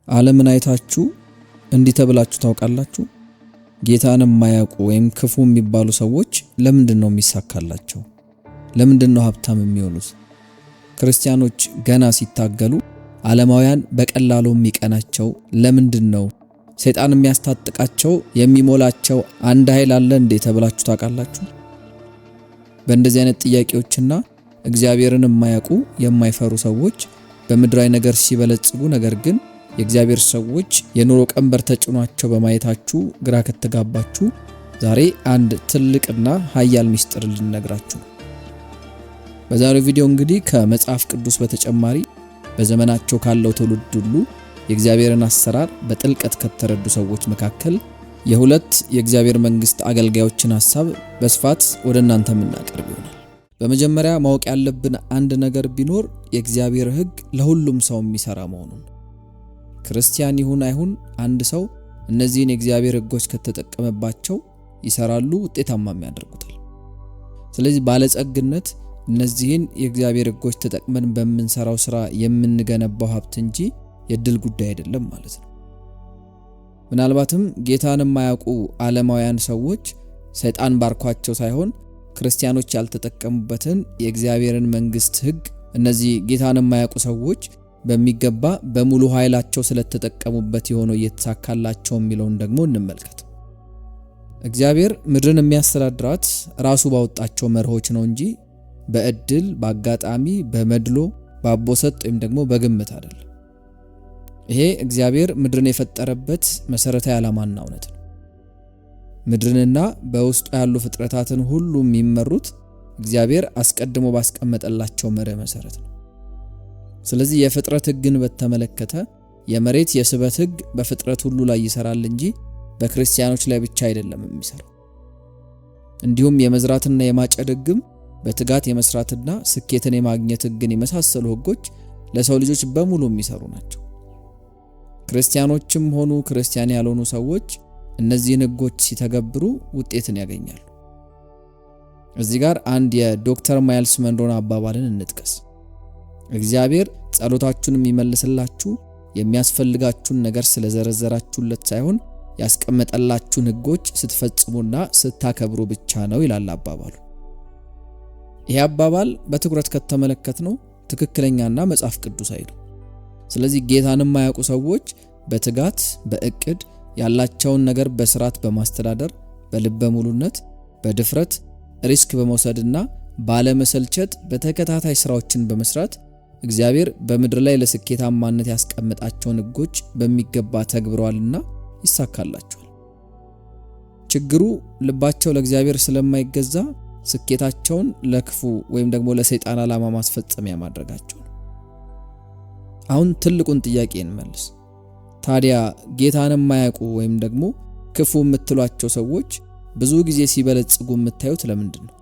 ዓለምን አይታችሁ እንዲህ ተብላችሁ ታውቃላችሁ? ጌታን የማያውቁ ወይም ክፉ የሚባሉ ሰዎች ለምንድነው የሚሳካላቸው? ለምንድነው ሀብታም የሚሆኑት? ክርስቲያኖች ገና ሲታገሉ ዓለማውያን በቀላሉ የሚቀናቸው ለምንድነው? ሰይጣን የሚያስታጥቃቸው የሚሞላቸው አንድ ኃይል አለ እንዴ ተብላችሁ ታውቃላችሁ? በእንደዚህ አይነት ጥያቄዎችና እግዚአብሔርን የማያውቁ የማይፈሩ ሰዎች በምድራዊ ነገር ሲበለጽጉ ነገር ግን የእግዚአብሔር ሰዎች የኑሮ ቀንበር ተጭኗቸው በማየታችሁ ግራ ከተጋባችሁ ዛሬ አንድ ትልቅና ኃያል ምስጢር ልነግራችሁ። በዛሬው ቪዲዮ እንግዲህ ከመጽሐፍ ቅዱስ በተጨማሪ በዘመናቸው ካለው ትውልድ ሁሉ የእግዚአብሔርን አሰራር በጥልቀት ከተረዱ ሰዎች መካከል የሁለት የእግዚአብሔር መንግስት አገልጋዮችን ሐሳብ በስፋት ወደ እናንተ የምናቀርብ ይሆናል። በመጀመሪያ ማወቅ ያለብን አንድ ነገር ቢኖር የእግዚአብሔር ሕግ ለሁሉም ሰው የሚሰራ መሆኑን። ክርስቲያን ይሁን አይሁን አንድ ሰው እነዚህን የእግዚአብሔር ሕጎች ከተጠቀመባቸው ይሰራሉ፣ ውጤታማም ያደርጉታል። ስለዚህ ባለጸግነት እነዚህን የእግዚአብሔር ሕጎች ተጠቅመን በመንሰራው ስራ የምንገነባው ሀብት እንጂ የድል ጉዳይ አይደለም ማለት ነው። ምናልባትም ጌታን የማያውቁ ዓለማውያን ሰዎች ሰይጣን ባርኳቸው ሳይሆን ክርስቲያኖች ያልተጠቀሙበትን የእግዚአብሔርን መንግስት ሕግ እነዚህ ጌታን የማያውቁ ሰዎች በሚገባ በሙሉ ኃይላቸው ስለተጠቀሙበት የሆነው እየተሳካላቸው የሚለውን ደግሞ እንመልከት። እግዚአብሔር ምድርን የሚያስተዳድራት ራሱ ባወጣቸው መርሆች ነው እንጂ በእድል፣ በአጋጣሚ፣ በመድሎ፣ በአቦሰጥ ወይም ደግሞ በግምት አይደለም። ይሄ እግዚአብሔር ምድርን የፈጠረበት መሰረታዊ ዓላማና እውነት ነው። ምድርንና በውስጡ ያሉ ፍጥረታትን ሁሉ የሚመሩት እግዚአብሔር አስቀድሞ ባስቀመጠላቸው መርህ መሰረት ነው። ስለዚህ የፍጥረት ሕግን በተመለከተ የመሬት የስበት ሕግ በፍጥረት ሁሉ ላይ ይሰራል እንጂ በክርስቲያኖች ላይ ብቻ አይደለም የሚሰራው። እንዲሁም የመዝራትና የማጨድ ሕግም በትጋት የመስራትና ስኬትን የማግኘት ሕግን የመሳሰሉ ሕጎች ለሰው ልጆች በሙሉ የሚሰሩ ናቸው። ክርስቲያኖችም ሆኑ ክርስቲያን ያልሆኑ ሰዎች እነዚህን ሕጎች ሲተገብሩ ውጤትን ያገኛሉ። እዚህ ጋር አንድ የዶክተር ማይልስ መንሮን አባባልን እንጥቀስ። እግዚአብሔር ጸሎታችሁን የሚመልስላችሁ የሚያስፈልጋችሁን ነገር ስለዘረዘራችሁለት ሳይሆን ያስቀመጠላችሁን ሕጎች ስትፈጽሙና ስታከብሩ ብቻ ነው ይላል አባባሉ። ይህ አባባል በትኩረት ከተመለከትነው ትክክለኛና መጽሐፍ ቅዱሳዊ ነው። ስለዚህ ጌታን የማያውቁ ሰዎች በትጋት በእቅድ ያላቸውን ነገር በስርዓት በማስተዳደር በልበ ሙሉነት በድፍረት ሪስክ በመውሰድና ባለመሰልቸት በተከታታይ ስራዎችን በመስራት እግዚአብሔር በምድር ላይ ለስኬታማነት ያስቀመጣቸውን ሕጎች በሚገባ ተግብረዋልና ይሳካላቸዋል። ችግሩ ልባቸው ለእግዚአብሔር ስለማይገዛ ስኬታቸውን ለክፉ ወይም ደግሞ ለሰይጣን ዓላማ ማስፈጸሚያ ማድረጋቸው ነው። አሁን ትልቁን ጥያቄ እንመልስ። ታዲያ ጌታን የማያውቁ ወይም ደግሞ ክፉ የምትሏቸው ሰዎች ብዙ ጊዜ ሲበለጽጉ የምታዩት ለምንድን ነው?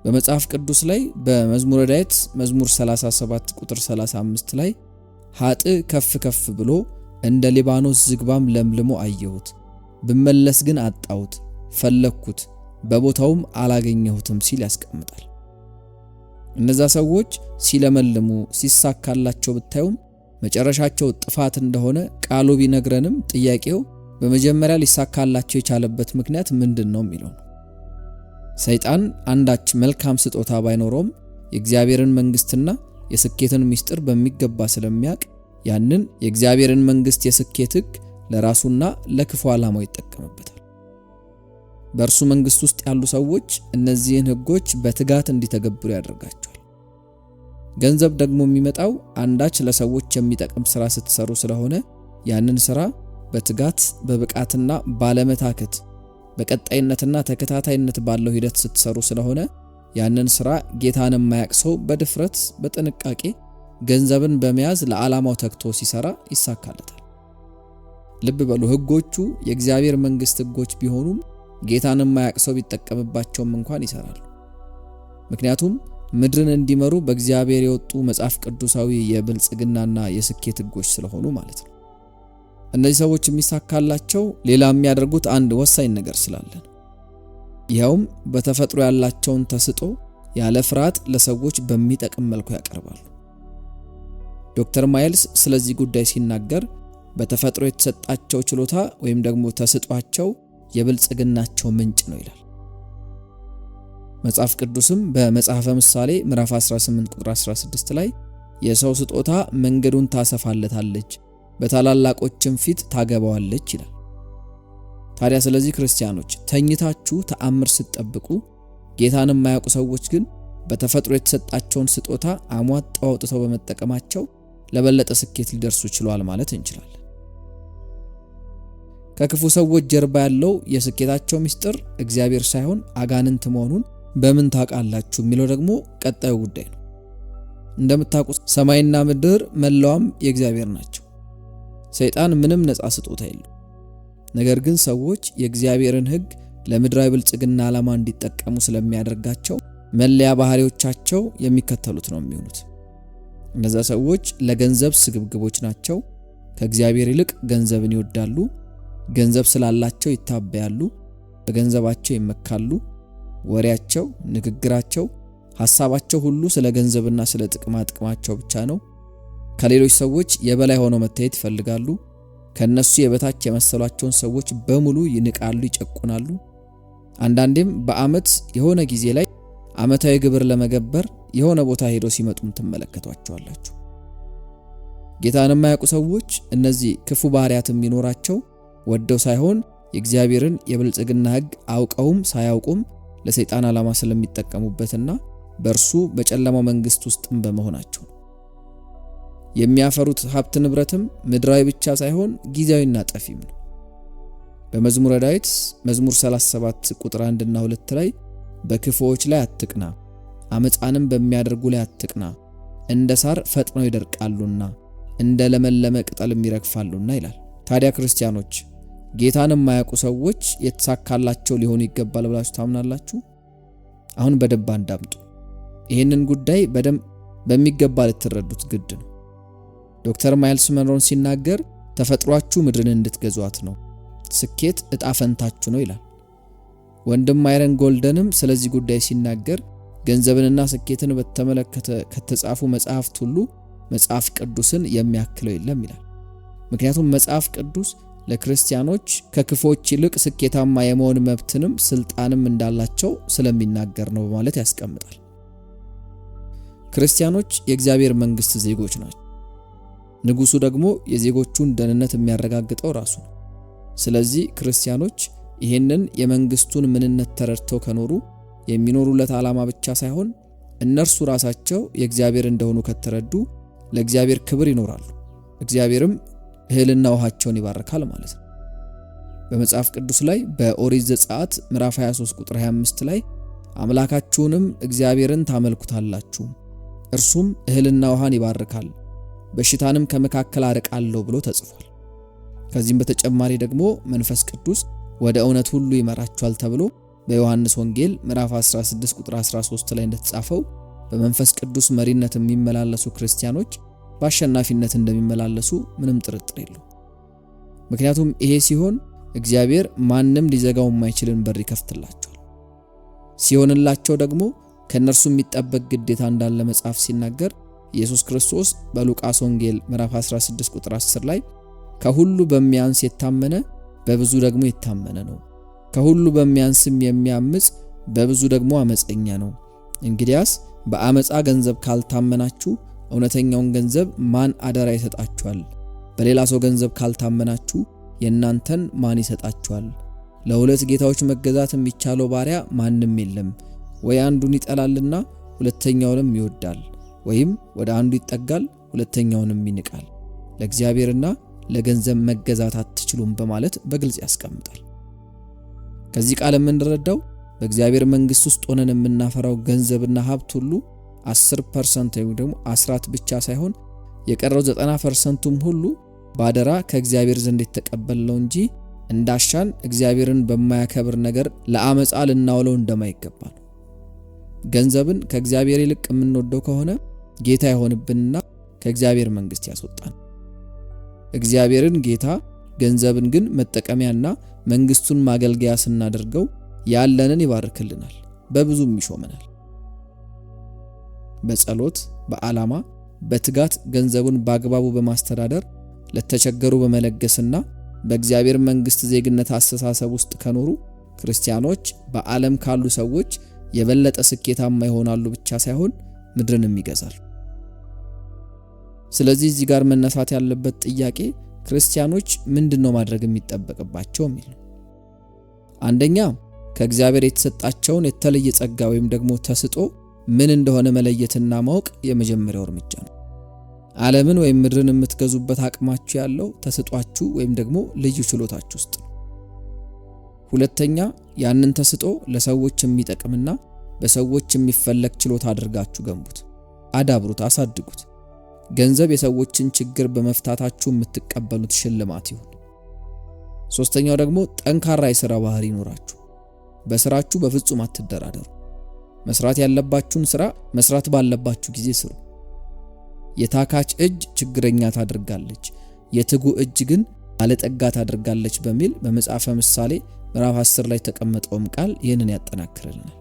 በመጽሐፍ ቅዱስ ላይ በመዝሙረ ዳዊት መዝሙር 37 ቁጥር 35 ላይ ኃጥእ ከፍ ከፍ ብሎ እንደ ሊባኖስ ዝግባም ለምልሞ አየሁት፣ ብመለስ ግን አጣሁት፣ ፈለግኩት፣ በቦታውም አላገኘሁትም ሲል ያስቀምጣል። እነዛ ሰዎች ሲለመልሙ ሲሳካላቸው ብታዩም መጨረሻቸው ጥፋት እንደሆነ ቃሉ ቢነግረንም ጥያቄው በመጀመሪያ ሊሳካላቸው የቻለበት ምክንያት ምንድን ነው የሚለው ነው። ሰይጣን አንዳች መልካም ስጦታ ባይኖረውም የእግዚአብሔርን መንግስትና የስኬትን ምስጢር በሚገባ ስለሚያውቅ ያንን የእግዚአብሔርን መንግስት የስኬት ሕግ ለራሱና ለክፉ ዓላማው ይጠቀምበታል። በእርሱ መንግስት ውስጥ ያሉ ሰዎች እነዚህን ሕጎች በትጋት እንዲተገብሩ ያደርጋቸዋል። ገንዘብ ደግሞ የሚመጣው አንዳች ለሰዎች የሚጠቅም ስራ ስትሰሩ ስለሆነ ያንን ስራ በትጋት በብቃትና ባለመታከት በቀጣይነትና ተከታታይነት ባለው ሂደት ስትሰሩ ስለሆነ ያንን ስራ ጌታን የማያውቅ ሰው በድፍረት በጥንቃቄ ገንዘብን በመያዝ ለዓላማው ተግቶ ሲሰራ ይሳካለታል። ልብ በሉ፣ ሕጎቹ የእግዚአብሔር መንግስት ሕጎች ቢሆኑም ጌታን የማያውቅ ሰው ቢጠቀምባቸውም እንኳን ይሰራሉ። ምክንያቱም ምድርን እንዲመሩ በእግዚአብሔር የወጡ መጽሐፍ ቅዱሳዊ የብልጽግናና የስኬት ሕጎች ስለሆኑ ማለት ነው። እነዚህ ሰዎች የሚሳካላቸው ሌላ የሚያደርጉት አንድ ወሳኝ ነገር ስላለ ነው። ይኸውም በተፈጥሮ ያላቸውን ተስጦ ያለ ፍርሃት ለሰዎች በሚጠቅም መልኩ ያቀርባሉ። ዶክተር ማይልስ ስለዚህ ጉዳይ ሲናገር በተፈጥሮ የተሰጣቸው ችሎታ ወይም ደግሞ ተሰጧቸው የብልጽግናቸው ምንጭ ነው ይላል። መጽሐፍ ቅዱስም በመጽሐፈ ምሳሌ ምዕራፍ 18 ቁጥር 16 ላይ የሰው ስጦታ መንገዱን ታሰፋለታለች፣ በታላላቆችም ፊት ታገባዋለች ይላል። ታዲያ ስለዚህ ክርስቲያኖች ተኝታችሁ ተአምር ስትጠብቁ፣ ጌታን የማያውቁ ሰዎች ግን በተፈጥሮ የተሰጣቸውን ስጦታ አሟጠው አውጥተው በመጠቀማቸው ለበለጠ ስኬት ሊደርሱ ችሏል ማለት እንችላለን። ከክፉ ሰዎች ጀርባ ያለው የስኬታቸው ምስጢር እግዚአብሔር ሳይሆን አጋንንት መሆኑን በምን ታውቃላችሁ የሚለው ደግሞ ቀጣዩ ጉዳይ ነው። እንደምታውቁት ሰማይና ምድር መላዋም የእግዚአብሔር ናቸው። ሰይጣን ምንም ነፃ ስጦታ የለው። ነገር ግን ሰዎች የእግዚአብሔርን ሕግ ለምድራዊ ብልጽግና ዓላማ እንዲጠቀሙ ስለሚያደርጋቸው መለያ ባህሪዎቻቸው የሚከተሉት ነው የሚሆኑት። እነዛ ሰዎች ለገንዘብ ስግብግቦች ናቸው። ከእግዚአብሔር ይልቅ ገንዘብን ይወዳሉ። ገንዘብ ስላላቸው ይታበያሉ። በገንዘባቸው ይመካሉ። ወሬያቸው፣ ንግግራቸው፣ ሐሳባቸው ሁሉ ስለ ገንዘብና ስለ ጥቅማቸው ብቻ ነው። ከሌሎች ሰዎች የበላይ ሆነው መታየት ይፈልጋሉ። ከነሱ የበታች የመሰሏቸውን ሰዎች በሙሉ ይንቃሉ፣ ይጨቁናሉ። አንዳንዴም በአመት የሆነ ጊዜ ላይ አመታዊ ግብር ለመገበር የሆነ ቦታ ሄደው ሲመጡም ትመለከቷቸዋላችሁ። ጌታን የማያውቁ ሰዎች እነዚህ ክፉ ባህሪያት የሚኖራቸው ወደው ሳይሆን የእግዚአብሔርን የብልጽግና ሕግ አውቀውም ሳያውቁም ለሰይጣን ዓላማ ስለሚጠቀሙበትና በእርሱ በጨለማው መንግስት ውስጥም በመሆናቸው ነው። የሚያፈሩት ሀብት ንብረትም ምድራዊ ብቻ ሳይሆን ጊዜያዊና ጠፊም ነው። በመዝሙረ ዳዊት መዝሙር 37 ቁጥር 1 እና 2 ላይ በክፉዎች ላይ አትቅና፣ አመፃንም በሚያደርጉ ላይ አትቅና፣ እንደ ሳር ፈጥነው ይደርቃሉና እንደ ለመለመ ቅጠልም ይረግፋሉና ይላል። ታዲያ ክርስቲያኖች ጌታን የማያውቁ ሰዎች የተሳካላቸው ሊሆኑ ይገባል ብላችሁ ታምናላችሁ? አሁን በደንብ አዳምጡ። ይህንን ጉዳይ በሚገባ ልትረዱት ግድ ነው። ዶክተር ማይልስ መንሮን ሲናገር ተፈጥሯችሁ ምድርን እንድትገዟት ነው፣ ስኬት እጣ ፈንታችሁ ነው ይላል። ወንድም አይረን ጎልደንም ስለዚህ ጉዳይ ሲናገር ገንዘብንና ስኬትን በተመለከተ ከተጻፉ መጽሐፍት ሁሉ መጽሐፍ ቅዱስን የሚያክለው የለም ይላል። ምክንያቱም መጽሐፍ ቅዱስ ለክርስቲያኖች ከክፎች ይልቅ ስኬታማ የመሆን መብትንም ስልጣንም እንዳላቸው ስለሚናገር ነው በማለት ያስቀምጣል። ክርስቲያኖች የእግዚአብሔር መንግስት ዜጎች ናቸው። ንጉሱ ደግሞ የዜጎቹን ደህንነት የሚያረጋግጠው ራሱ ነው። ስለዚህ ክርስቲያኖች ይህንን የመንግስቱን ምንነት ተረድተው ከኖሩ የሚኖሩለት ዓላማ ብቻ ሳይሆን እነርሱ ራሳቸው የእግዚአብሔር እንደሆኑ ከተረዱ ለእግዚአብሔር ክብር ይኖራሉ። እግዚአብሔርም እህልና ውሃቸውን ይባርካል ማለት ነው። በመጽሐፍ ቅዱስ ላይ በኦሪት ዘጸአት ምዕራፍ 23 ቁጥር 25 ላይ አምላካችሁንም እግዚአብሔርን ታመልኩታላችሁ፣ እርሱም እህልና ውሃን ይባርካል፣ በሽታንም ከመካከል አርቃለሁ ብሎ ተጽፏል። ከዚህም በተጨማሪ ደግሞ መንፈስ ቅዱስ ወደ እውነት ሁሉ ይመራችኋል ተብሎ በዮሐንስ ወንጌል ምዕራፍ 16 ቁጥር 13 ላይ እንደተጻፈው በመንፈስ ቅዱስ መሪነት የሚመላለሱ ክርስቲያኖች በአሸናፊነት እንደሚመላለሱ ምንም ጥርጥር የለው። ምክንያቱም ይሄ ሲሆን እግዚአብሔር ማንም ሊዘጋው የማይችልን በር ይከፍትላቸዋል። ሲሆንላቸው ደግሞ ከነርሱ የሚጠበቅ ግዴታ እንዳለ መጽሐፍ ሲናገር ኢየሱስ ክርስቶስ በሉቃስ ወንጌል ምዕራፍ 16 ቁጥር 10 ላይ ከሁሉ በሚያንስ የታመነ በብዙ ደግሞ የታመነ ነው፣ ከሁሉ በሚያንስም የሚያምጽ በብዙ ደግሞ አመፀኛ ነው። እንግዲያስ በአመፃ ገንዘብ ካልታመናችሁ እውነተኛውን ገንዘብ ማን አደራ ይሰጣችኋል? በሌላ ሰው ገንዘብ ካልታመናችሁ የእናንተን ማን ይሰጣችኋል? ለሁለት ጌታዎች መገዛት የሚቻለው ባሪያ ማንም የለም። ወይ አንዱን ይጠላልና ሁለተኛውንም ይወዳል፣ ወይም ወደ አንዱ ይጠጋል ሁለተኛውንም ይንቃል። ለእግዚአብሔርና ለገንዘብ መገዛት አትችሉም በማለት በግልጽ ያስቀምጣል። ከዚህ ቃል የምንረዳው በእግዚአብሔር መንግስት ውስጥ ሆነን የምናፈራው ገንዘብና ሀብት ሁሉ 10% ወይም ደግሞ አስራት ብቻ ሳይሆን የቀረው 90%ም ሁሉ ባደራ ከእግዚአብሔር ዘንድ የተቀበልነው እንጂ እንዳሻን እግዚአብሔርን በማያከብር ነገር ለአመፃ ልናውለው እንደማይገባ ነው። ገንዘብን ከእግዚአብሔር ይልቅ የምንወደው ከሆነ ጌታ ይሆንብንና ከእግዚአብሔር መንግስት ያስወጣን። እግዚአብሔርን ጌታ፣ ገንዘብን ግን መጠቀሚያና መንግስቱን ማገልገያ ስናደርገው ያለንን ይባርክልናል፣ በብዙም ይሾመናል። በጸሎት፣ በዓላማ፣ በትጋት ገንዘቡን በአግባቡ በማስተዳደር ለተቸገሩ በመለገስና በእግዚአብሔር መንግስት ዜግነት አስተሳሰብ ውስጥ ከኖሩ ክርስቲያኖች በዓለም ካሉ ሰዎች የበለጠ ስኬታማ ይሆናሉ ብቻ ሳይሆን ምድርንም ይገዛሉ። ስለዚህ እዚህ ጋር መነሳት ያለበት ጥያቄ ክርስቲያኖች ምንድነው ማድረግ የሚጠበቅባቸው የሚል ነው። አንደኛ ከእግዚአብሔር የተሰጣቸውን የተለየ ጸጋ ወይም ደግሞ ተስጦ ምን እንደሆነ መለየትና ማወቅ የመጀመሪያው እርምጃ ነው። ዓለምን ወይም ምድርን የምትገዙበት አቅማችሁ ያለው ተስጧችሁ ወይም ደግሞ ልዩ ችሎታችሁ ውስጥ ነው። ሁለተኛ ያንን ተስጦ ለሰዎች የሚጠቅምና በሰዎች የሚፈለግ ችሎታ አድርጋችሁ ገንቡት፣ አዳብሩት፣ አሳድጉት። ገንዘብ የሰዎችን ችግር በመፍታታችሁ የምትቀበሉት ሽልማት ይሁን። ሶስተኛው ደግሞ ጠንካራ የሥራ ባህሪ ይኖራችሁ። በስራችሁ በፍጹም አትደራደሩ። መስራት ያለባችሁን ስራ መስራት ባለባችሁ ጊዜ ስሩ። የታካች እጅ ችግረኛ ታደርጋለች፣ የትጉ እጅ ግን ባለጠጋ ታደርጋለች በሚል በመጽሐፈ ምሳሌ ምዕራፍ 10 ላይ ተቀመጠውም ቃል ይህንን ያጠናክርልናል።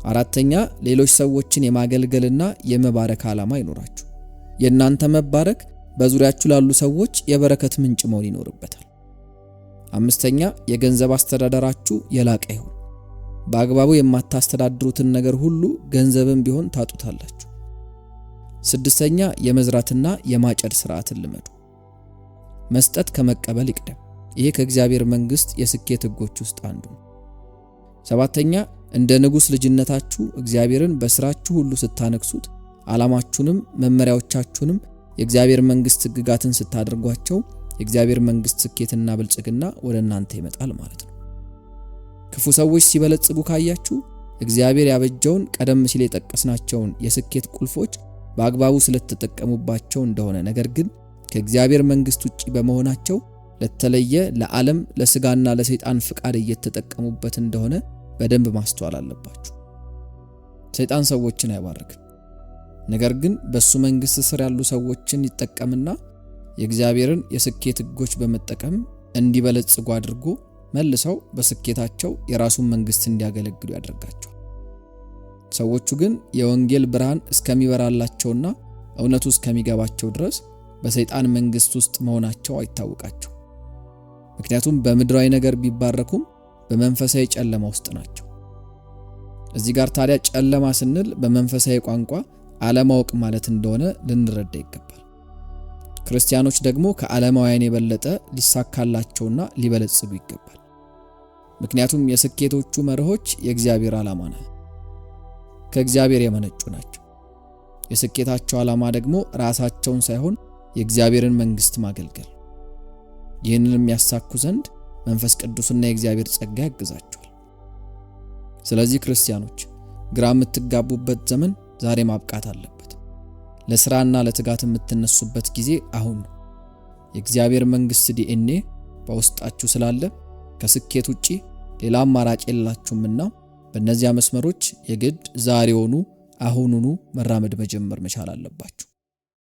አራተኛ ሌሎች ሰዎችን የማገልገልና የመባረክ ዓላማ ይኖራችሁ። የእናንተ መባረክ በዙሪያችሁ ላሉ ሰዎች የበረከት ምንጭ መሆን ይኖርበታል። አምስተኛ የገንዘብ አስተዳደራችሁ የላቀ ይሁን። በአግባቡ የማታስተዳድሩትን ነገር ሁሉ ገንዘብም ቢሆን ታጡታላችሁ። ስድስተኛ የመዝራትና የማጨድ ሥርዓትን ልመዱ። መስጠት ከመቀበል ይቅደም። ይሄ ከእግዚአብሔር መንግስት የስኬት ሕጎች ውስጥ አንዱ ነው። ሰባተኛ እንደ ንጉሥ ልጅነታችሁ እግዚአብሔርን በስራችሁ ሁሉ ስታነግሱት፣ ዓላማችሁንም መመሪያዎቻችሁንም የእግዚአብሔር መንግስት ሕግጋትን ስታደርጓቸው የእግዚአብሔር መንግስት ስኬትና ብልጽግና ወደ እናንተ ይመጣል ማለት ነው። ክፉ ሰዎች ሲበለጽጉ ካያችሁ እግዚአብሔር ያበጀውን ቀደም ሲል የጠቀስናቸውን የስኬት ቁልፎች በአግባቡ ስለተጠቀሙባቸው እንደሆነ፣ ነገር ግን ከእግዚአብሔር መንግስት ውጪ በመሆናቸው ለተለየ ለዓለም ለስጋና ለሰይጣን ፍቃድ እየተጠቀሙበት እንደሆነ በደንብ ማስተዋል አለባችሁ። ሰይጣን ሰዎችን አይባርክም። ነገር ግን በሱ መንግስት ስር ያሉ ሰዎችን ይጠቀምና የእግዚአብሔርን የስኬት ሕጎች በመጠቀም እንዲበለጽጉ አድርጎ መልሰው በስኬታቸው የራሱን መንግስት እንዲያገለግሉ ያደርጋቸዋል። ሰዎቹ ግን የወንጌል ብርሃን እስከሚበራላቸውና እውነቱ እስከሚገባቸው ድረስ በሰይጣን መንግስት ውስጥ መሆናቸው አይታወቃቸው። ምክንያቱም በምድራዊ ነገር ቢባረኩም በመንፈሳዊ ጨለማ ውስጥ ናቸው። እዚህ ጋር ታዲያ ጨለማ ስንል በመንፈሳዊ ቋንቋ አለማወቅ ማለት እንደሆነ ልንረዳ ይገባል። ክርስቲያኖች ደግሞ ከዓለማውያን የበለጠ ሊሳካላቸውና ሊበለጽጉ ይገባል። ምክንያቱም የስኬቶቹ መርሆች የእግዚአብሔር ዓላማ ነው፣ ከእግዚአብሔር የመነጩ ናቸው። የስኬታቸው ዓላማ ደግሞ ራሳቸውን ሳይሆን የእግዚአብሔርን መንግስት ማገልገል። ይህንንም ያሳኩ ዘንድ መንፈስ ቅዱስና የእግዚአብሔር ጸጋ ያግዛቸዋል። ስለዚህ ክርስቲያኖች ግራ የምትጋቡበት ዘመን ዛሬ ማብቃት አለበት። ለስራና ለትጋት የምትነሱበት ጊዜ አሁን ነው። የእግዚአብሔር መንግስት ዲኤንኤ በውስጣችሁ ስላለ ከስኬት ውጪ ሌላ አማራጭ የላችሁምና በእነዚያ መስመሮች የግድ ዛሬውኑ አሁኑኑ መራመድ መጀመር መቻል አለባችሁ።